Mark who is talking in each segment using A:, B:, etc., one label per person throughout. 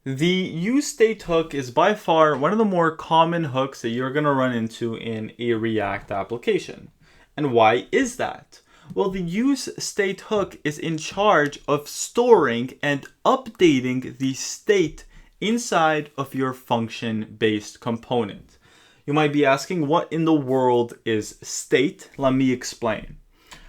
A: The useState hook is by far one of the more common hooks that you're going to run into in a React application. And why is that? Well, the useState hook is in charge of storing and updating the state inside of your function-based component. You might be asking, what in the world is state? Let me explain.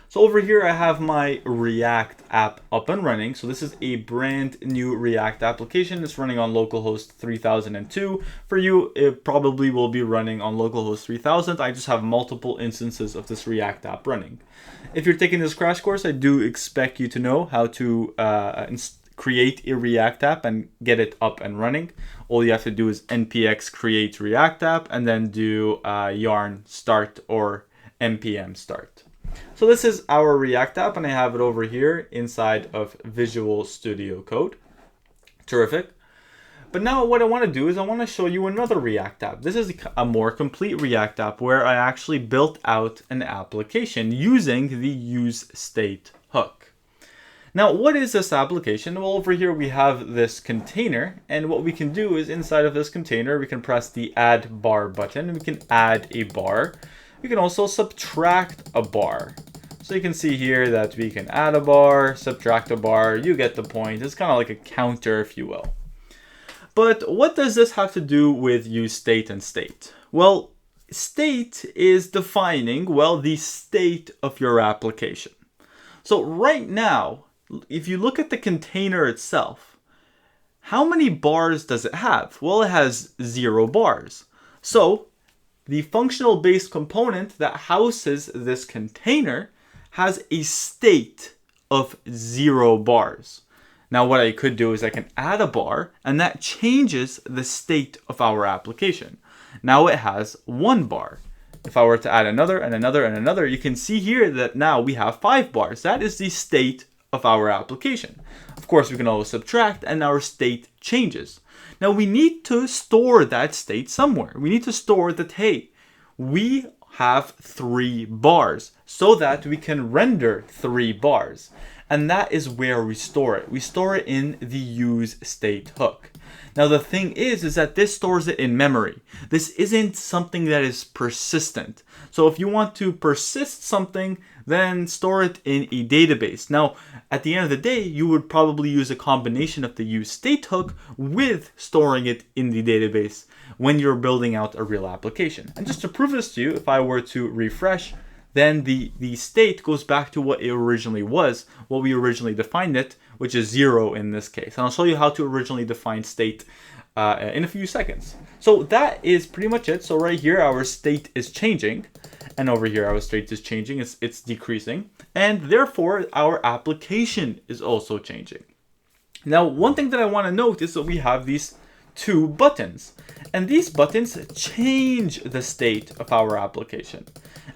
A: So over here, I have my React app up and running. So this is a brand new React application. It's running on localhost 3002. For you, it probably will be running on localhost 3000. I just have multiple instances of this React app running. If you're taking this crash course, I do expect you to know how to create a React app and get it up and running. All you have to do is npx create React app and then do yarn start or npm start. So this is our React app, and I have it over here inside of Visual Studio Code. Terrific. But now what I want to do is I want to show you another React app. This is a more complete React app where I actually built out an application using the useState hook. Now, what is this application? Well, over here we have this container, and what we can do is inside of this container, we can press the add bar button, and we can add a bar. We can also subtract a bar. So you can see here that we can add a bar, subtract a bar, you get the point. It's kind of like a counter, if you will. But what does this have to do with useState and state? Well, state is defining, well, the state of your application. So right now, if you look at the container itself, how many bars does it have? Well, it has 0 bars. So the functional based component that houses this container has a state of 0 bars. Now what I could do is I can add a bar, and that changes the state of our application. Now it has 1 bar. If I were to add another and another and another, you can see here that now we have 5 bars. That is the state of our application. Of course, we can always subtract and our state changes. Now we need to store that state somewhere. We need to store that, hey, we have 3 bars so that we can render 3 bars. And that is where we store it. We store it in the useState hook. Now the thing is that this stores it in memory. This isn't something that is persistent. So if you want to persist something, then store it in a database. Now, at the end of the day, you would probably use a combination of the useState hook with storing it in the database when you're building out a real application. And just to prove this to you, if I were to refresh, then the state goes back to what it originally was, what we originally defined it, which is 0 in this case. And I'll show you how to originally define state in a few seconds. So that is pretty much it. So right here, our state is changing. And over here, our state is changing. It's decreasing. And therefore, our application is also changing. Now, one thing that I want to note is that we have these 2 buttons. And these buttons change the state of our application.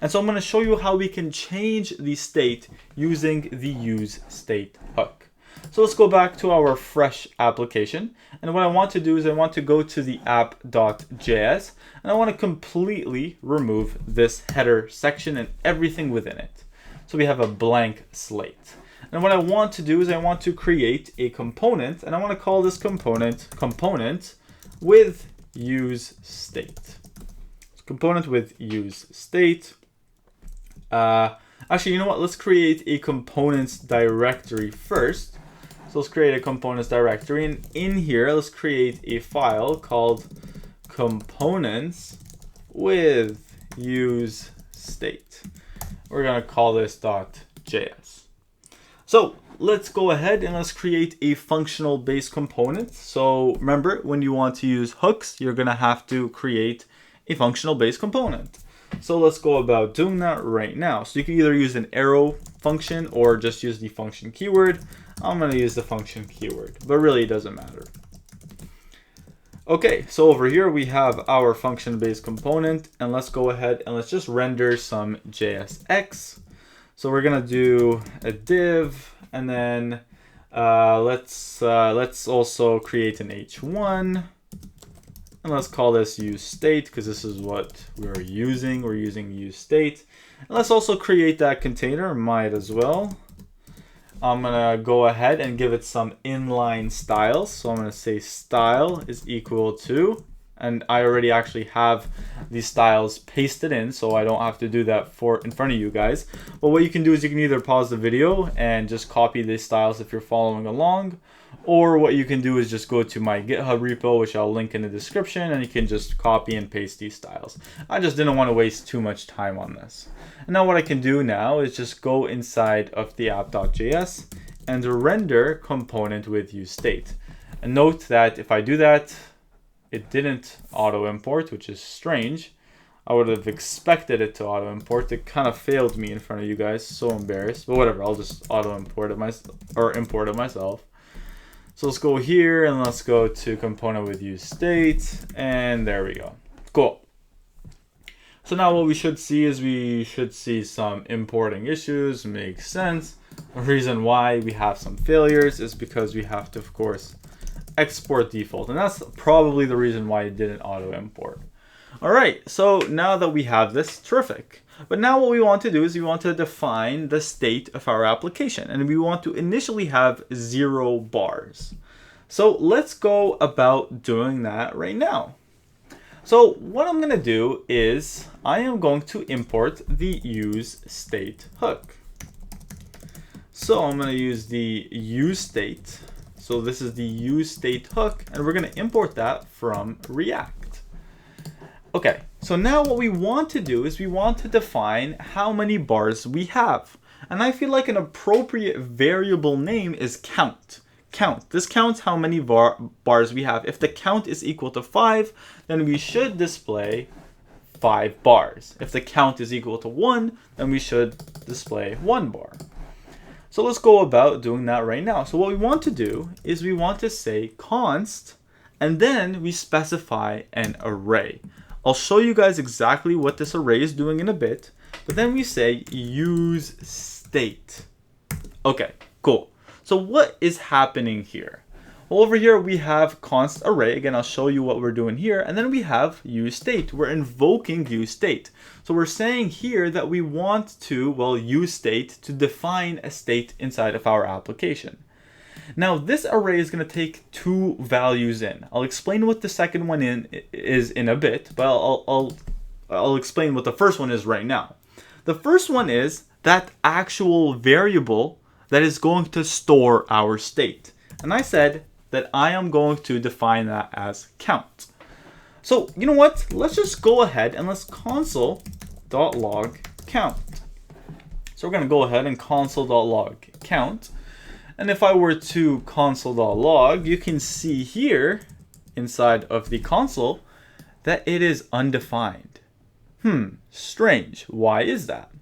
A: And so I'm going to show you how we can change the state using the useState hook. So let's go back to our fresh application. And what I want to do is I want to go to the app.js, and I want to completely remove this header section and everything within it. So we have a blank slate. And what I want to do is I want to create a component, and I want to call this component with useState. Component with useState. Actually, you know what? Let's create a components directory first. So let's create a components directory, and in here, let's create a file called components with useState. We're gonna call this .js. So let's go ahead and let's create a functional based component. So remember, when you want to use hooks, you're gonna have to create a functional based component. So let's go about doing that right now. So you can either use an arrow function or just use the function keyword. I'm going to use the function keyword, but really it doesn't matter. Okay, so over here we have our function-based component, and let's go ahead and let's just render some JSX. So we're going to do a div, and then let's also create an h1. And let's call this useState because this is what we're using. We're using useState. And let's also create that container, might as well. I'm gonna go ahead and give it some inline styles. So I'm gonna say style is equal to, and I already actually have these styles pasted in, so I don't have to do that in front of you guys. But what you can do is you can either pause the video and just copy these styles if you're following along, or what you can do is just go to my GitHub repo, which I'll link in the description, and you can just copy and paste these styles. I just didn't want to waste too much time on this. And now what I can do now is just go inside of the app.js and render component with useState. And note that if I do that, it didn't auto import, which is strange. I would have expected it to auto import. It kind of failed me in front of you guys. So embarrassed, but whatever. I'll just auto import it import it myself. So let's go here and let's go to component with useState, and there we go. Cool. So now what we should see is we should see some importing issues. Makes sense. The reason why we have some failures is because we have to, of course, export default, and that's probably the reason why it didn't auto import. All right, so now that we have this, terrific. But now what we want to do is we want to define the state of our application, and we want to initially have 0 bars. So let's go about doing that right now. So what I'm going to do is I am going to import the useState hook. So I'm going to use the useState. So this is the useState hook, and we're going to import that from React. Okay, so now what we want to do is we want to define how many bars we have. And I feel like an appropriate variable name is count. Count. This counts how many bars we have. If the count is equal to 5, then we should display 5 bars. If the count is equal to 1, then we should display 1 bar. So let's go about doing that right now. So what we want to do is we want to say const, and then we specify an array. I'll show you guys exactly what this array is doing in a bit, but then we say useState. Okay, cool. So what is happening here? Well, over here we have const array. Again, I'll show you what we're doing here. And then we have useState. We're invoking useState. So we're saying here that we want to, useState to define a state inside of our application. Now this array is going to take 2 values in. I'll explain what the second one is in a bit, but I'll explain what the first one is right now. The first one is that actual variable that is going to store our state. And I said that I am going to define that as count. So you know what? Let's just go ahead and let's console.log count. So we're going to go ahead and console.log count. And if I were to console.log, you can see here inside of the console that it is undefined. Strange. Why is that?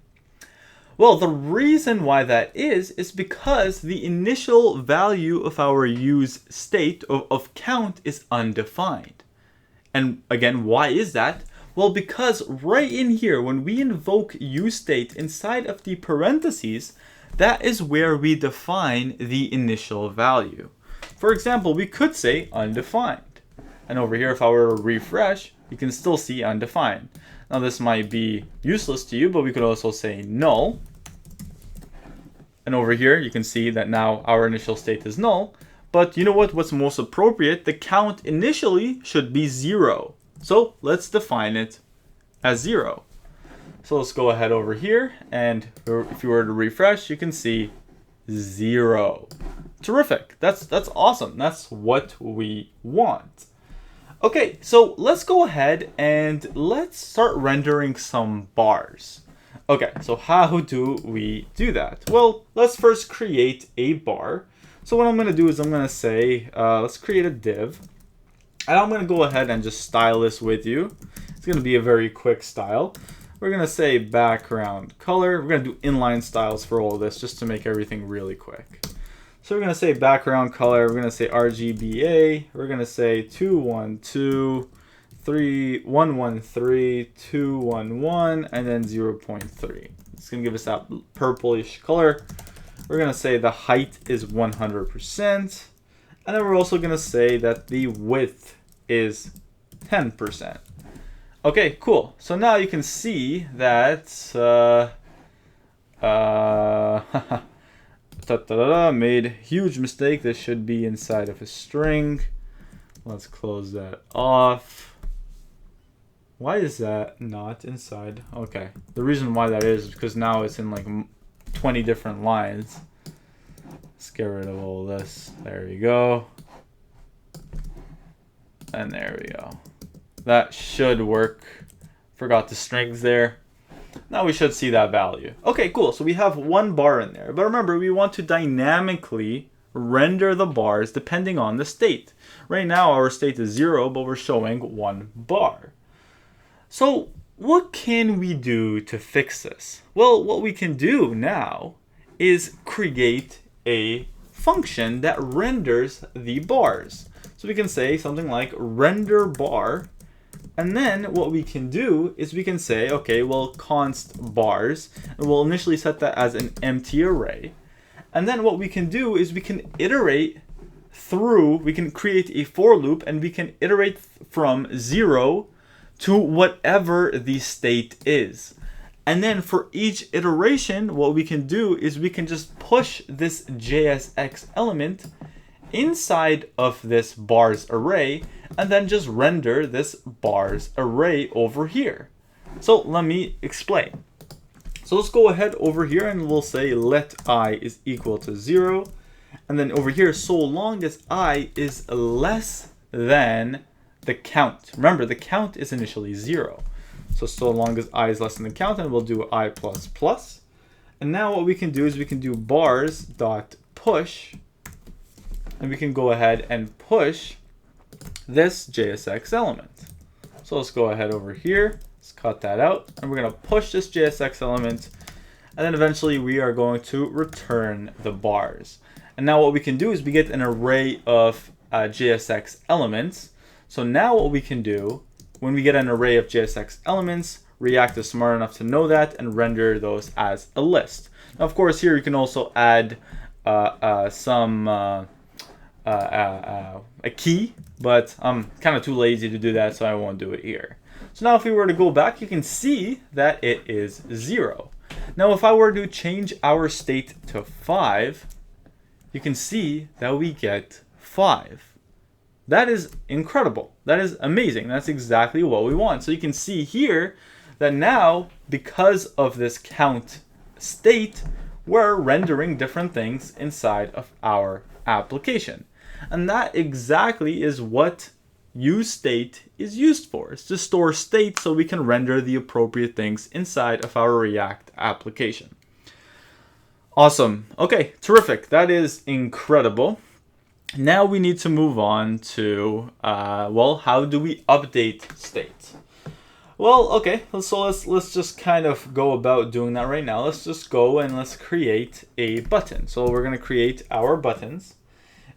A: Well, the reason why that is because the initial value of our useState of count is undefined. And again, why is that? Well, because right in here, when we invoke useState inside of the parentheses, that is where we define the initial value. For example, we could say undefined. And over here, if I were to refresh, you can still see undefined. Now this might be useless to you, but we could also say null. And over here, you can see that now our initial state is null. But you know what? What's most appropriate? The count initially should be 0. So let's define it as 0. So let's go ahead over here, and if you were to refresh, you can see 0. Terrific. That's awesome. That's what we want. Okay, so let's go ahead and let's start rendering some bars. Okay, so how do we do that? Well, let's first create a bar. So what I'm going to do is I'm going to say, let's create a div. And I'm going to go ahead and just style this with you. It's going to be a very quick style. We're going to say background color. We're going to do inline styles for all of this just to make everything really quick. So we're going to say background color. We're going to say RGBA. We're going to say 212, 113, 211, and then 0.3. It's going to give us that purplish color. We're going to say the height is 100%. And then we're also going to say that the width is 10%. Okay, cool. So now you can see that Made huge mistake. This should be inside of a string. Let's close that off. Why is that not inside? Okay. The reason why that is because now it's in like 20 different lines. Let's get rid of all this. There we go. And there we go. That should work. Forgot the strings there. Now we should see that value. Okay, cool. So we have one bar in there. But remember, we want to dynamically render the bars depending on the state. Right now, our state is 0, but we're showing 1 bar. So what can we do to fix this? Well, what we can do now is create a function that renders the bars. So we can say something like render bar. And then what we can do is we can say, okay, well, const bars, and we'll initially set that as an empty array. And then what we can do is we can iterate through, we can create a for loop, and we can iterate from 0 to whatever the state is. And then for each iteration, what we can do is we can just push this JSX element inside of this bars array, and then just render this bars array over here. So let me explain. So let's go ahead over here and we'll say let I is equal to 0. And then over here, so long as I is less than the count. Remember, the count is initially 0. So long as I is less than the count, and we'll do I plus plus. And now what we can do is we can do bars dot push, and we can go ahead and push this JSX element. So let's go ahead over here, let's cut that out, and we're going to push this JSX element, and then eventually we are going to return the bars. And now what we can do is we get an array of JSX elements. So now what we can do, when we get an array of JSX elements, React is smart enough to know that and render those as a list. Now, of course, here you can also add a key, but I'm kind of too lazy to do that, so I won't do it here. So now if we were to go back, you can see that it is 0. Now if I were to change our state to 5, you can see that we get 5. That is incredible. That is amazing. That's exactly what we want. So you can see here that now, because of this count state, we're rendering different things inside of our application. And that exactly is what useState is used for. It's to store state so we can render the appropriate things inside of our React application. Awesome. Okay, terrific. That is incredible. Now we need to move on to, well, how do we update state? Well, okay, so let's just kind of go about doing that right now. Let's just go and let's create a button. So we're going to create our buttons.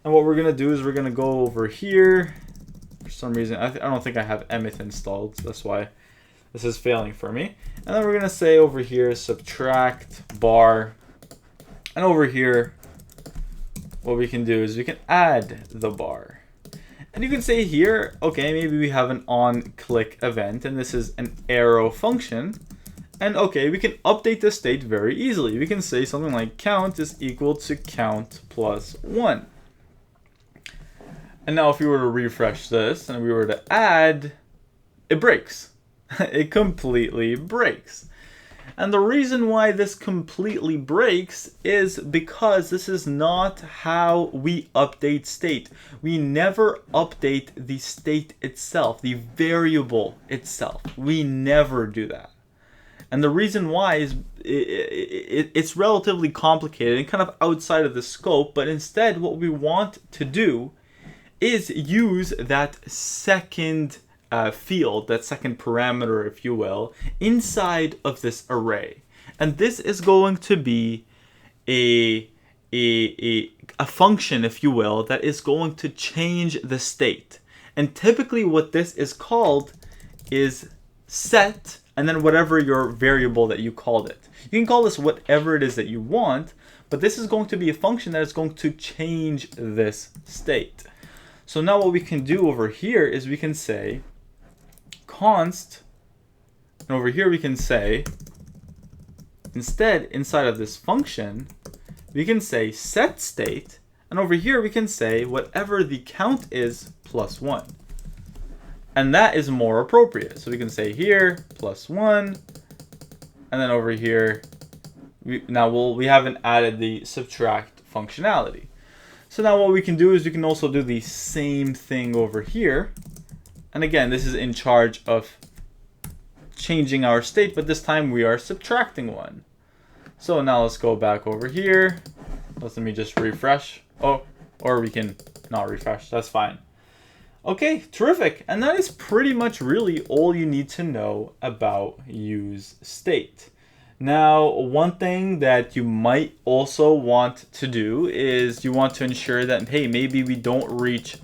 A: And what we're going to do is we're going to go over here. For some reason, I don't think I have emmet installed. So that's why this is failing for me. And then we're going to say over here, subtract bar. And over here, what we can do is we can add the bar. And you can say here, okay, maybe we have an on-click event, and this is an arrow function. And okay, we can update the state very easily. We can say something like count is equal to count plus 1. And now if we were to refresh this and we were to add, it breaks. It completely breaks. And the reason why this completely breaks is because this is not how we update state. We never update the state itself, the variable itself. We never do that. And the reason why is it's relatively complicated and kind of outside of the scope, but instead what we want to do is use that second field, that second parameter, if you will, inside of this array. And this is going to be a function, if you will, that is going to change the state. And typically what this is called is set, and then whatever your variable that you called it. You can call this whatever it is that you want, but this is going to be a function that is going to change this state. So now what we can do over here is we can say const, and over here we can say, instead, inside of this function, we can say set state, and over here we can say whatever the count is plus 1. And that is more appropriate. So we can say here plus 1, and then over here, we haven't added the subtract functionality. So now what we can do is we can also do the same thing over here. And again, this is in charge of changing our state, but this time we are subtracting 1. So now let's go back over here. Let me just refresh. Oh, or we can not refresh. That's fine. Okay, terrific. And that is pretty much really all you need to know about useState. Now, one thing that you might also want to do is you want to ensure that, hey, maybe we don't reach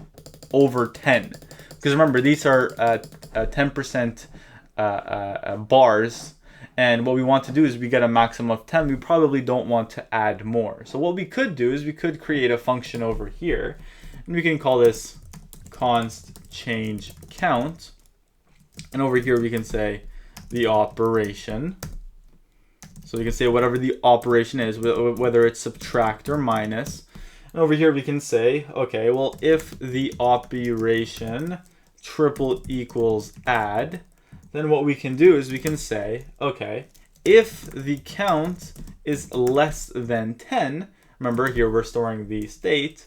A: over 10. Because remember, these are 10% bars. And what we want to do is we get a maximum of 10. We probably don't want to add more. So what we could do is we could create a function over here. And we can call this const change count. And over here we can say the operation. So we can say whatever the operation is, whether it's subtract or minus. And over here we can say, okay, well, if the operation triple equals add, then what we can do is we can say, okay, if the count is less than 10, remember here we're storing the state,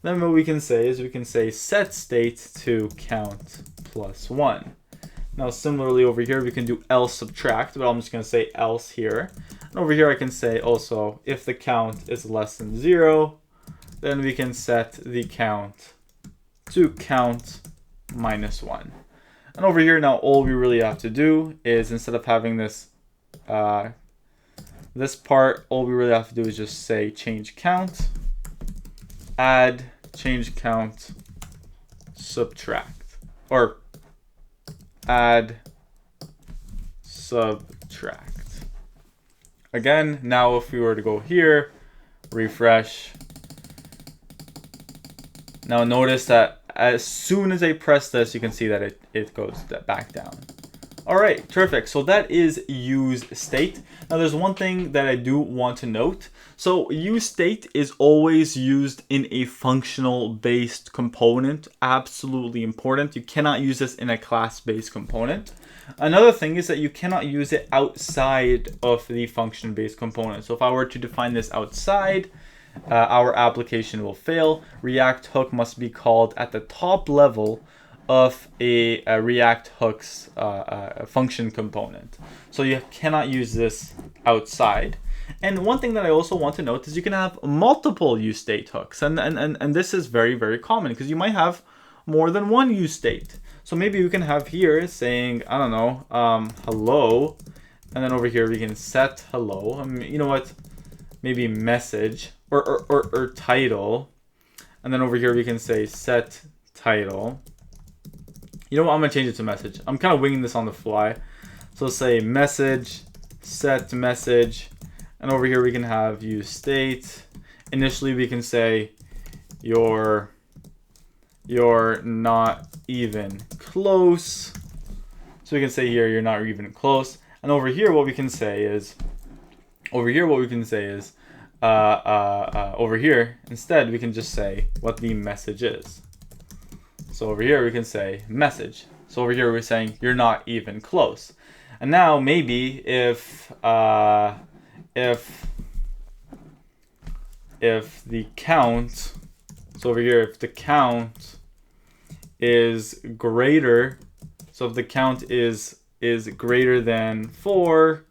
A: then what we can say is we can say set state to count plus 1. Now similarly over here we can do else subtract, but I'm just going to say else here. And over here I can say also if the count is less than 0, then we can set the count to count minus 1. And over here now all we really have to do is instead of having this this part, all we really have to do is just say change count, add, change count, subtract, or add, subtract. Again, now if we were to go here, refresh, now notice that as soon as I press this, you can see that it goes back down. All right, terrific. So that is useState. Now there's one thing that I do want to note. So useState is always used in a functional based component. Absolutely important. You cannot use this in a class based component. Another thing is that you cannot use it outside of the function based component. So if I were to define this outside, our application will fail. React hook must be called at the top level of a React hooks function component. So you cannot use this outside. And one thing that I also want to note is you can have multiple useState hooks. And this is very, very common because you might have more than one useState. So maybe you can have here saying, I don't know, hello. And then over here we can set hello. You know what? Maybe message or title. And then over here we can say set title. You know what? I'm going to change it to message. I'm kind of winging this on the fly. So say message, set message. And over here we can have useState. Initially we can say you're not even close. So we can say here you're not even close. And over here what we can say is over here instead we can just say what the message is. So over here we can say message. So over here we're saying you're not even close. And now maybe if the count, so over here if the count is greater, so if the count is greater than 4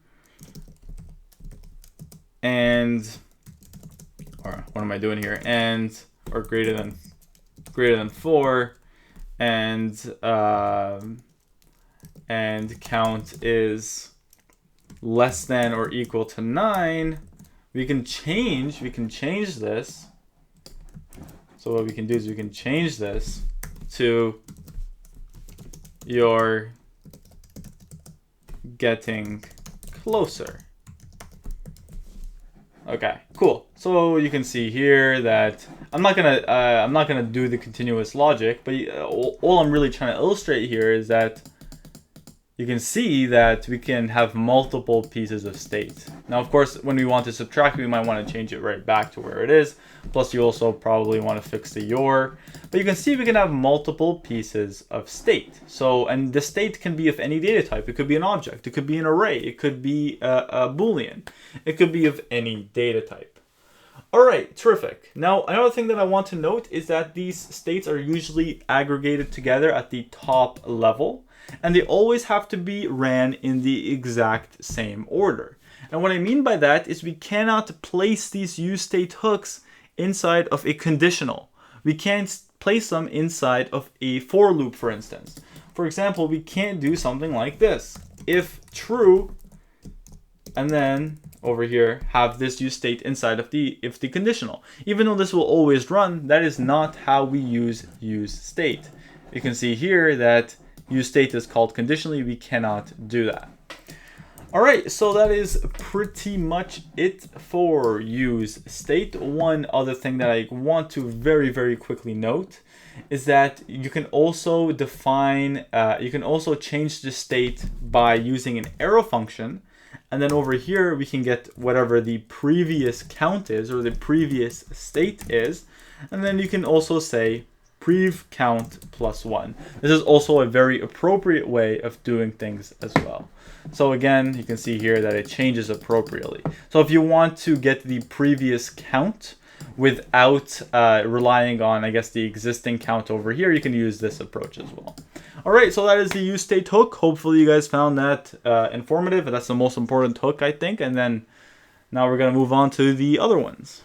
A: and, or what am I doing here? And or greater than 4 and count is less than or equal to 9, we can change this. So what we can do is we can change this to you're getting closer. Okay, cool. So you can see here that I'm not gonna do the continuous logic, but all I'm really trying to illustrate here is that you can see that we can have multiple pieces of state. Now, of course, when we want to subtract, we might want to change it right back to where it is. Plus, you also probably want to fix the your. But you can see we can have multiple pieces of state. So, and the state can be of any data type. It could be an object. It could be an array. It could be a Boolean. It could be of any data type. All right, terrific. Now, another thing that I want to note is that these states are usually aggregated together at the top level, and they always have to be ran in the exact same order. And what I mean by that is we cannot place these useState hooks inside of a conditional. We can't place them inside of a for loop, for instance. For example, we can't do something like this. If true, and then over here have this useState inside of the if the conditional. Even though this will always run, that is not how we use useState. You can see here that useState is called conditionally. We cannot do that. All right, so that is pretty much it for useState. One other thing that I want to very, very quickly note is that you can also define, you can also change the state by using an arrow function. And then over here, we can get whatever the previous count is or the previous state is. And then you can also say prev count plus 1. This is also a very appropriate way of doing things as well. So again, you can see here that it changes appropriately. So if you want to get the previous count without relying on, I guess, the existing count over here, you can use this approach as well. All right, so that is the useState hook. Hopefully you guys found that informative. That's the most important hook, I think. And then now we're going to move on to the other ones.